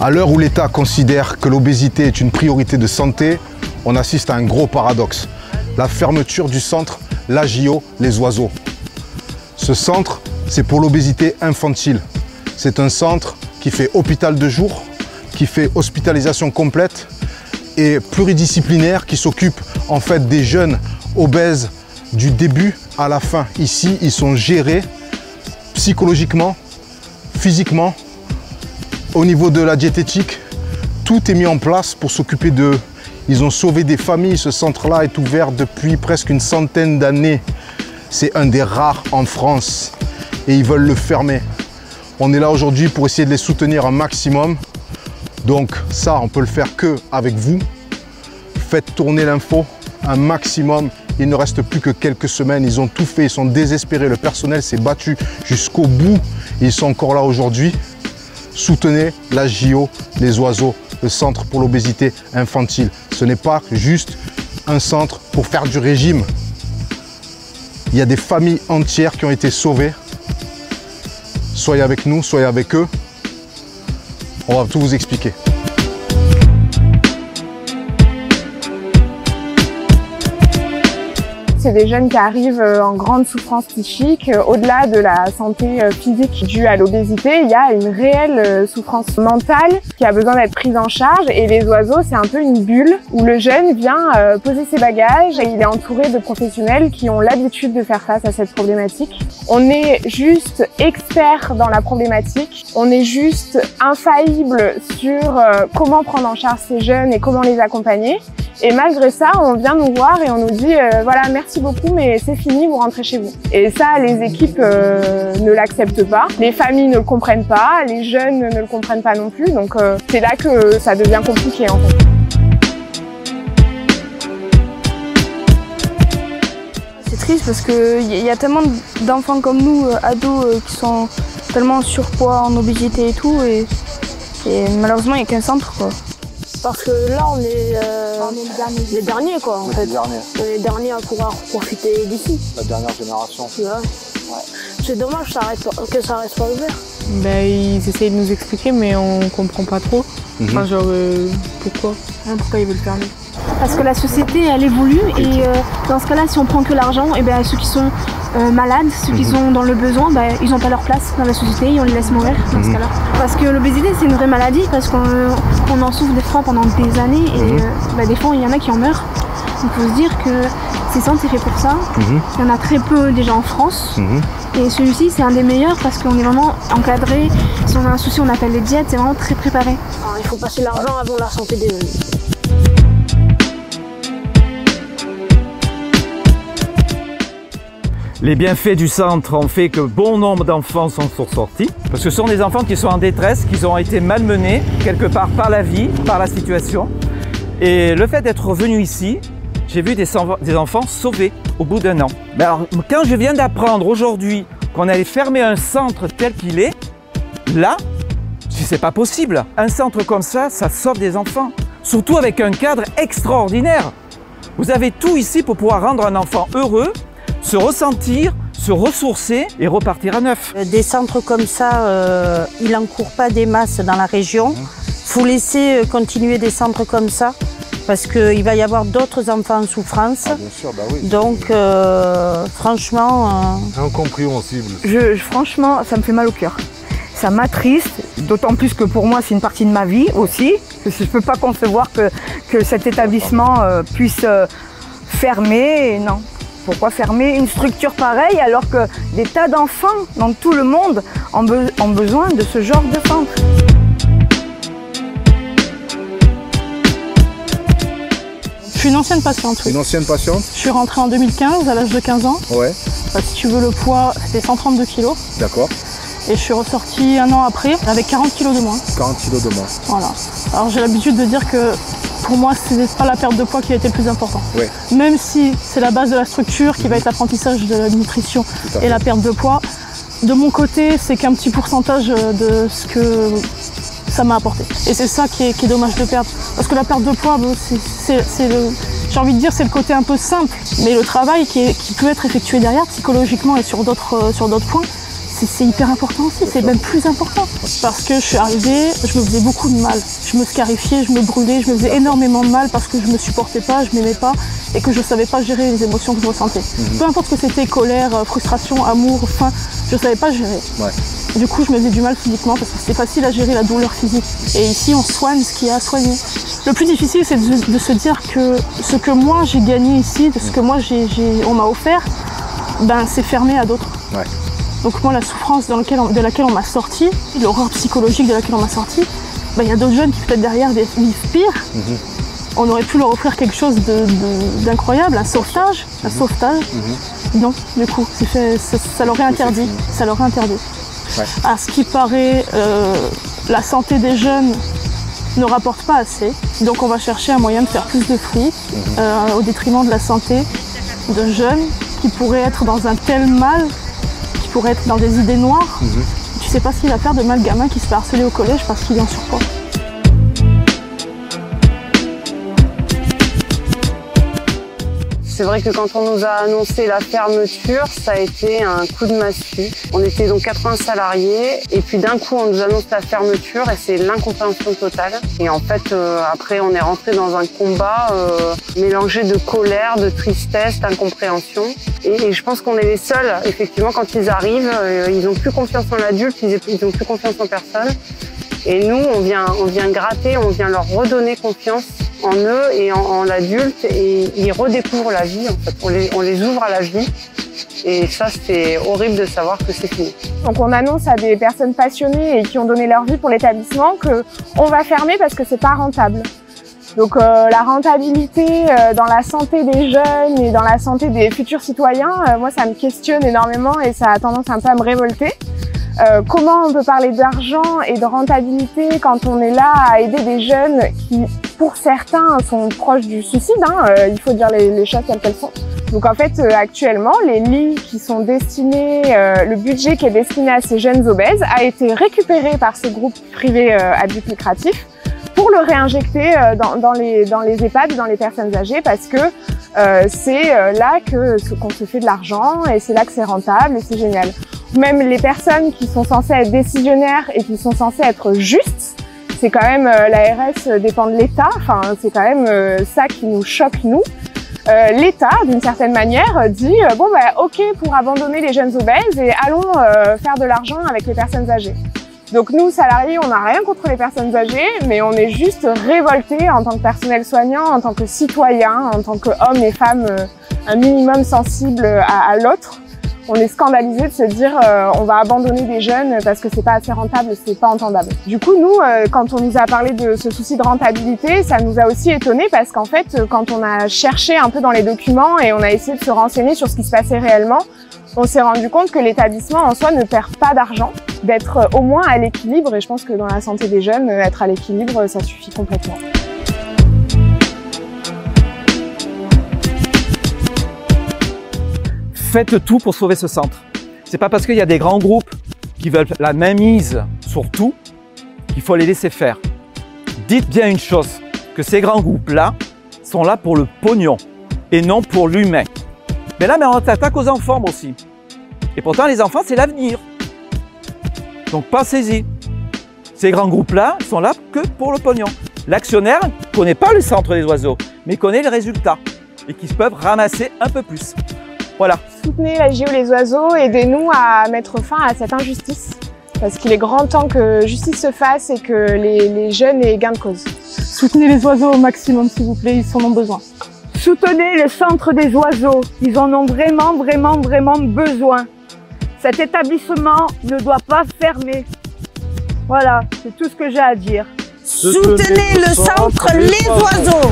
À l'heure où l'État considère que l'obésité est une priorité de santé, on assiste à un gros paradoxe. La fermeture du centre l'AJO Les Oiseaux. Ce centre, c'est pour l'obésité infantile. C'est un centre qui fait hôpital de jour, qui fait hospitalisation complète et pluridisciplinaire, qui s'occupe en fait des jeunes obèses du début à la fin. Ici, ils sont gérés psychologiquement, physiquement, au niveau de la diététique. Tout est mis en place pour s'occuper d'eux. Ils ont sauvé des familles. Ce centre-là est ouvert depuis presque une centaine d'années. C'est un des rares en France et ils veulent le fermer. On est là aujourd'hui pour essayer de les soutenir un maximum. Donc ça, on peut le faire que avec vous. Faites tourner l'info un maximum. Il ne reste plus que quelques semaines. Ils ont tout fait, ils sont désespérés. Le personnel s'est battu jusqu'au bout. Ils sont encore là aujourd'hui. Soutenez l'AJO Les Oiseaux, le centre pour l'obésité infantile. Ce n'est pas juste un centre pour faire du régime. Il y a des familles entières qui ont été sauvées. Soyez avec nous, soyez avec eux. On va tout vous expliquer. C'est des jeunes qui arrivent en grande souffrance psychique. Au-delà de la santé physique due à l'obésité, il y a une réelle souffrance mentale qui a besoin d'être prise en charge. Et les oiseaux, c'est un peu une bulle où le jeune vient poser ses bagages et il est entouré de professionnels qui ont l'habitude de faire face à cette problématique. On est juste expert dans la problématique. On est juste infaillible sur comment prendre en charge ces jeunes et comment les accompagner. Et malgré ça, on vient nous voir et on nous dit voilà, merci beaucoup, mais c'est fini, vous rentrez chez vous. Et ça, les équipes ne l'acceptent pas, les familles ne le comprennent pas, les jeunes ne le comprennent pas non plus. Donc c'est là que ça devient compliqué en fait. C'est triste parce qu'il y a tellement d'enfants comme nous, ados, qui sont tellement en surpoids, en obésité et tout, et malheureusement il n'y a qu'un centre, quoi. Parce que là, on est les derniers, quoi, en fait. On est les derniers à pouvoir profiter d'ici. La dernière génération. Ouais. C'est dommage que ça reste pas ouvert. Ben, ils essayent de nous expliquer, mais on comprend pas trop. Enfin, genre, pourquoi ils veulent fermer? Parce que la société, elle évolue et dans ce cas-là, si on prend que l'argent, et ben ceux qui sont malades, ceux qui sont dans le besoin, ben, ils n'ont pas leur place dans la société et on les laisse mourir dans ce cas-là. Parce que l'obésité, c'est une vraie maladie, parce qu'on en souffre des fois pendant des années et ben, des fois, il y en a qui en meurent. Il faut se dire que ces centres, c'est fait pour ça. Il y en a très peu déjà en France. Et celui-ci, c'est un des meilleurs parce qu'on est vraiment encadré. Si on a un souci, on appelle les diètes, c'est vraiment très préparé. Alors, il faut passer l'argent avant la santé des jeunes. Les bienfaits du centre ont fait que bon nombre d'enfants sont sortis. Parce que ce sont des enfants qui sont en détresse, qui ont été malmenés quelque part par la vie, par la situation. Et le fait d'être revenu ici, j'ai vu des enfants sauvés au bout d'un an. Mais alors, quand je viens d'apprendre aujourd'hui qu'on allait fermer un centre tel qu'il est, là, c'est pas possible. Un centre comme ça sauve des enfants. Surtout avec un cadre extraordinaire. Vous avez tout ici pour pouvoir rendre un enfant heureux, se ressentir, se ressourcer et repartir à neuf. Des centres comme ça, il n'encourt pas des masses dans la région. Il faut laisser continuer des centres comme ça parce qu'il va y avoir d'autres enfants en souffrance. Ah, bien sûr, bah oui. Donc, franchement... Incompréhensible. Franchement, ça me fait mal au cœur. Ça m'attriste, d'autant plus que pour moi, c'est une partie de ma vie aussi. Je ne peux pas concevoir que cet établissement puisse fermer. Non. Pourquoi fermer une structure pareille alors que des tas d'enfants dans tout le monde ont besoin de ce genre de centre? Je suis une ancienne patiente. Oui. Une ancienne patiente? Je suis rentrée en 2015 à l'âge de 15 ans. Ouais. Si tu veux, le poids, c'était 132 kg. D'accord. Et je suis ressortie un an après avec 40 kg de moins. 40 kg de moins. Voilà. Alors j'ai l'habitude de dire que pour moi, ce n'est pas la perte de poids qui a été le plus important. Ouais. Même si c'est la base de la structure qui va être l'apprentissage de la nutrition et la perte de poids, de mon côté, c'est qu'un petit pourcentage de ce que ça m'a apporté. Et c'est ça qui est dommage de perdre. Parce que la perte de poids, j'ai envie de dire, c'est le côté un peu simple. Mais le travail qui peut être effectué derrière, psychologiquement et sur d'autres points, c'est hyper important aussi, c'est même plus important. Parce que je suis arrivée, je me faisais beaucoup de mal. Je me scarifiais, je me brûlais, je me faisais énormément de mal parce que je me supportais pas, je m'aimais pas et que je savais pas gérer les émotions que je ressentais. Peu importe ce que c'était, colère, frustration, amour, faim, je savais pas gérer. Du coup, je me faisais du mal physiquement parce que c'était facile à gérer la douleur physique. Et ici, on soigne ce qu'il y a à soigner. Le plus difficile, c'est de se dire que ce que moi j'ai gagné ici, de ce que moi on m'a offert, ben, c'est fermé à d'autres. Donc moi, la souffrance de laquelle on m'a sorti, l'horreur psychologique de laquelle on m'a sorti, ben, y a d'autres jeunes qui peut-être derrière vivent pire. On aurait pu leur offrir quelque chose d'incroyable, un sauvetage. Non, du coup, ça leur est interdit. Ça leur est interdit. À ce qui paraît, la santé des jeunes ne rapporte pas assez. Donc on va chercher un moyen de faire plus de fric au détriment de la santé de jeunes qui pourraient être dans un tel mal, qui pourraient être dans des idées noires. Tu sais pas ce qu'il va faire de mal gamin qui se fait harceler au collège parce qu'il est en surpoids. C'est vrai que quand on nous a annoncé la fermeture, ça a été un coup de massue. On était donc 80 salariés et puis d'un coup on nous annonce la fermeture et c'est l'incompréhension totale. Et en fait après on est rentré dans un combat mélangé de colère, de tristesse, d'incompréhension. Et je pense qu'on est les seuls, effectivement, quand ils arrivent, ils n'ont plus confiance en l'adulte, ils n'ont plus confiance en personne. Et nous, on vient gratter, on vient leur redonner confiance en eux et en l'adulte et ils redécouvrent la vie en fait. On les ouvre à la vie et ça c'est horrible de savoir que c'est fini. Donc on annonce à des personnes passionnées et qui ont donné leur vie pour l'établissement qu'on va fermer parce que c'est pas rentable. Donc la rentabilité dans la santé des jeunes et dans la santé des futurs citoyens, moi ça me questionne énormément et ça a tendance un peu à me révolter. Comment on peut parler d'argent et de rentabilité quand on est là à aider des jeunes qui, pour certains, sont proches du suicide, il faut dire les choses telles qu'elles sont. Donc en fait, actuellement, les lits qui sont destinés, le budget qui est destiné à ces jeunes obèses a été récupéré par ce groupe privé à but lucratif pour le réinjecter dans les EHPAD, dans les personnes âgées, parce que c'est là qu'on se fait de l'argent et c'est là que c'est rentable et c'est génial. Même les personnes qui sont censées être décisionnaires et qui sont censées être justes, c'est quand même l'ARS dépend de l'État, enfin c'est quand même ça qui nous choque nous. L'État, d'une certaine manière, dit bon bah ok pour abandonner les jeunes obèses et allons faire de l'argent avec les personnes âgées. Donc nous, salariés, on n'a rien contre les personnes âgées, mais on est juste révoltés en tant que personnel soignant, en tant que citoyen, en tant qu'hommes et femmes un minimum sensibles à l'autre. On est scandalisés de se dire on va abandonner des jeunes parce que c'est pas assez rentable, c'est pas entendable. Du coup, nous, quand on nous a parlé de ce souci de rentabilité, ça nous a aussi étonnés parce qu'en fait, quand on a cherché un peu dans les documents et on a essayé de se renseigner sur ce qui se passait réellement, on s'est rendu compte que l'établissement en soi ne perd pas d'argent, d'être au moins à l'équilibre, et je pense que dans la santé des jeunes, être à l'équilibre, ça suffit complètement. Faites tout pour sauver ce centre. C'est pas parce qu'il y a des grands groupes qui veulent la mainmise sur tout qu'il faut les laisser faire. Dites bien une chose, que ces grands groupes-là sont là pour le pognon et non pour l'humain. Mais là, on s'attaque aux enfants aussi. Et pourtant, les enfants, c'est l'avenir. Donc pensez-y. Ces grands groupes-là sont là que pour le pognon. L'actionnaire ne connaît pas le centre des oiseaux, mais connaît les résultats et qui peuvent ramasser un peu plus. Voilà. Soutenez la JO Les Oiseaux, aidez-nous à mettre fin à cette injustice. Parce qu'il est grand temps que justice se fasse et que les jeunes aient gain de cause. Soutenez les oiseaux au maximum, s'il vous plaît, ils en ont besoin. Soutenez le centre des oiseaux, ils en ont vraiment besoin. Cet établissement ne doit pas fermer. Voilà, c'est tout ce que j'ai à dire. Soutenez le centre Les Oiseaux.